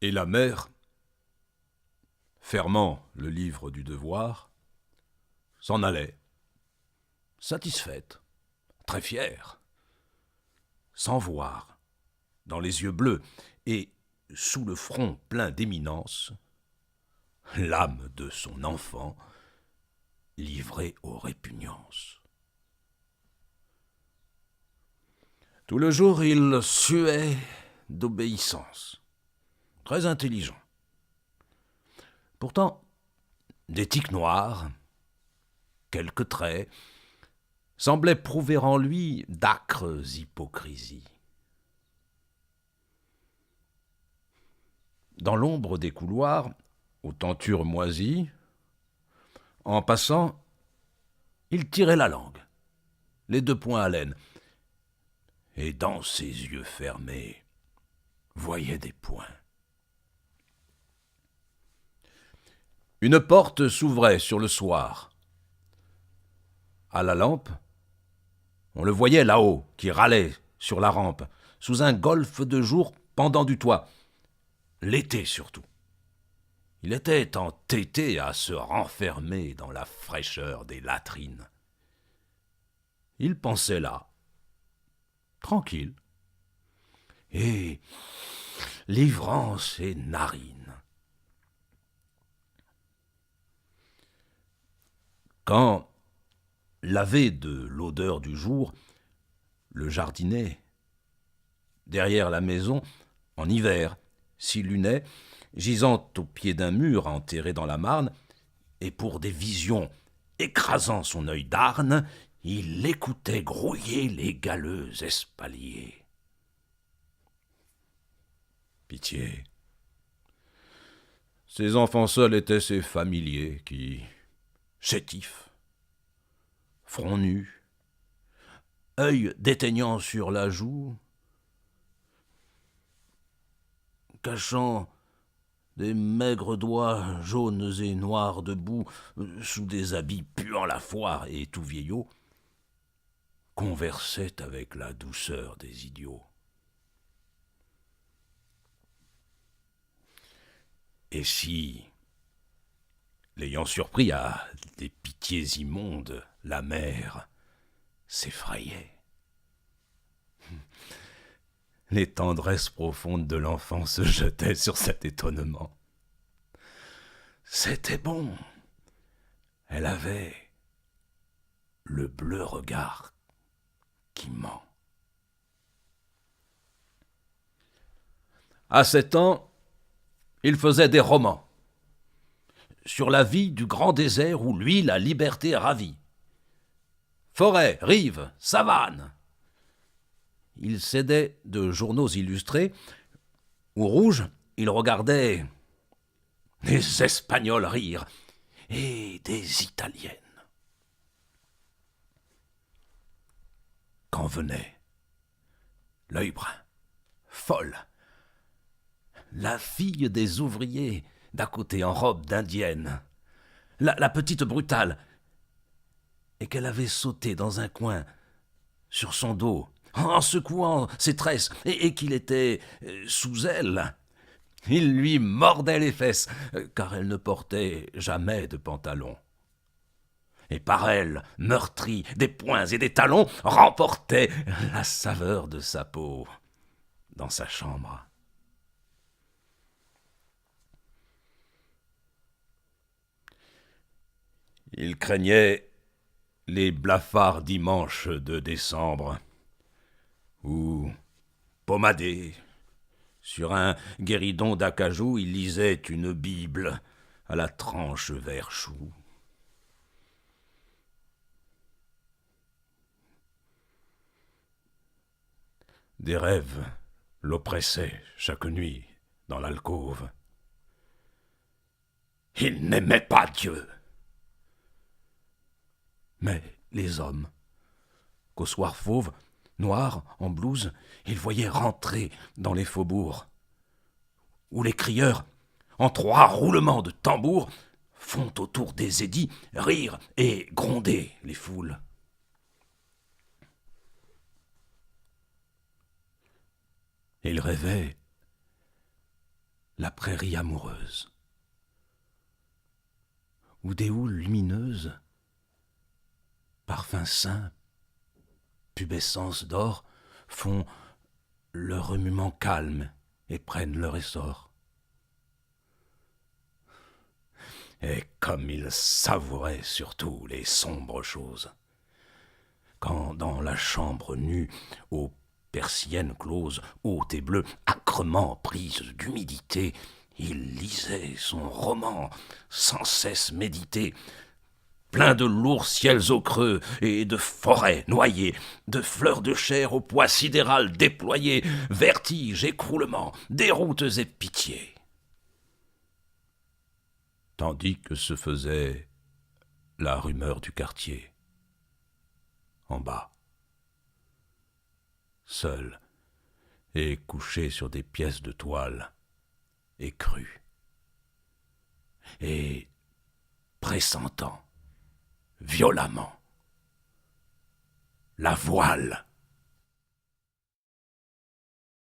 Et la mère, fermant le livre du devoir, s'en allait, satisfaite, très fière, sans voir, dans les yeux bleus et sous le front plein d'éminence, l'âme de son enfant livrée aux répugnances. Tout le jour, il suait d'obéissance, très intelligent. Pourtant, des tics noirs, quelques traits, semblaient prouver en lui d'âcres hypocrisies. Dans l'ombre des couloirs, aux tentures moisies, en passant, il tirait la langue, les deux poings à laine, et dans ses yeux fermés, voyait des poings. Une porte s'ouvrait sur le soir. À la lampe, on le voyait là-haut, qui râlait sur la rampe, sous un golfe de jour pendant du toit. L'été surtout. Il était entêté à se renfermer dans la fraîcheur des latrines. Il pensait là, tranquille, et livrant ses narines. Quand, lavé de l'odeur du jour, le jardinet, derrière la maison, en hiver, s'illunait, gisant au pied d'un mur enterré dans la marne, et pour des visions écrasant son œil d'âne, il écoutait grouiller les galeux espaliers. Pitié. Ses enfants seuls étaient ses familiers qui, chétifs, front nu, œil déteignant sur la joue, cachant des maigres doigts jaunes et noirs de boue sous des habits puant la foire et tout vieillots, conversaient avec la douceur des idiots. Et si, l'ayant surpris à des pitiés immondes, la mère s'effrayait. Les tendresses profondes de l'enfant se jetaient sur cet étonnement. C'était bon. Elle avait le bleu regard qui ment. À 7 ans, il faisait des romans sur la vie du grand désert où lui la liberté ravit. Forêt, rive, savane. Il cédait de journaux illustrés où rouge, il regardait des Espagnols rire et des Italiennes. Quand venait, l'œil brun, folle, la fille des ouvriers d'à côté en robe d'indienne, la petite brutale, et qu'elle avait sauté dans un coin sur son dos, en secouant ses tresses, et qu'il était sous elle. Il lui mordait les fesses, car elle ne portait jamais de pantalon. Et par elle, meurtrie des poings et des talons, remportait la saveur de sa peau dans sa chambre. Il craignait les blafards dimanches de décembre, où, pommadé, sur un guéridon d'acajou, il lisait une Bible à la tranche vert chou. Des rêves l'oppressaient chaque nuit dans l'alcôve. Il n'aimait pas Dieu. Mais les hommes, qu'au soir fauve, noirs, en blouse, il voyait rentrer dans les faubourgs, où les crieurs, en 3 roulements de tambour, font autour des édits rire et gronder les foules. Il rêvait la prairie amoureuse, où des houles lumineuses, parfums sains, pubescence d'or, font le remuement calme et prennent leur essor. Et comme il savourait surtout les sombres choses, quand dans la chambre nue, aux persiennes closes, hautes et bleues, âcrement prises d'humidité, il lisait son roman, sans cesse médité, plein de lourds ciels au creux et de forêts noyées, de fleurs de chair au poids sidéral déployées, vertige, écroulement, déroutes et pitié. Tandis que se faisait la rumeur du quartier, en bas, seul et couché sur des pièces de toile, écru, et pressentant violemment la voile.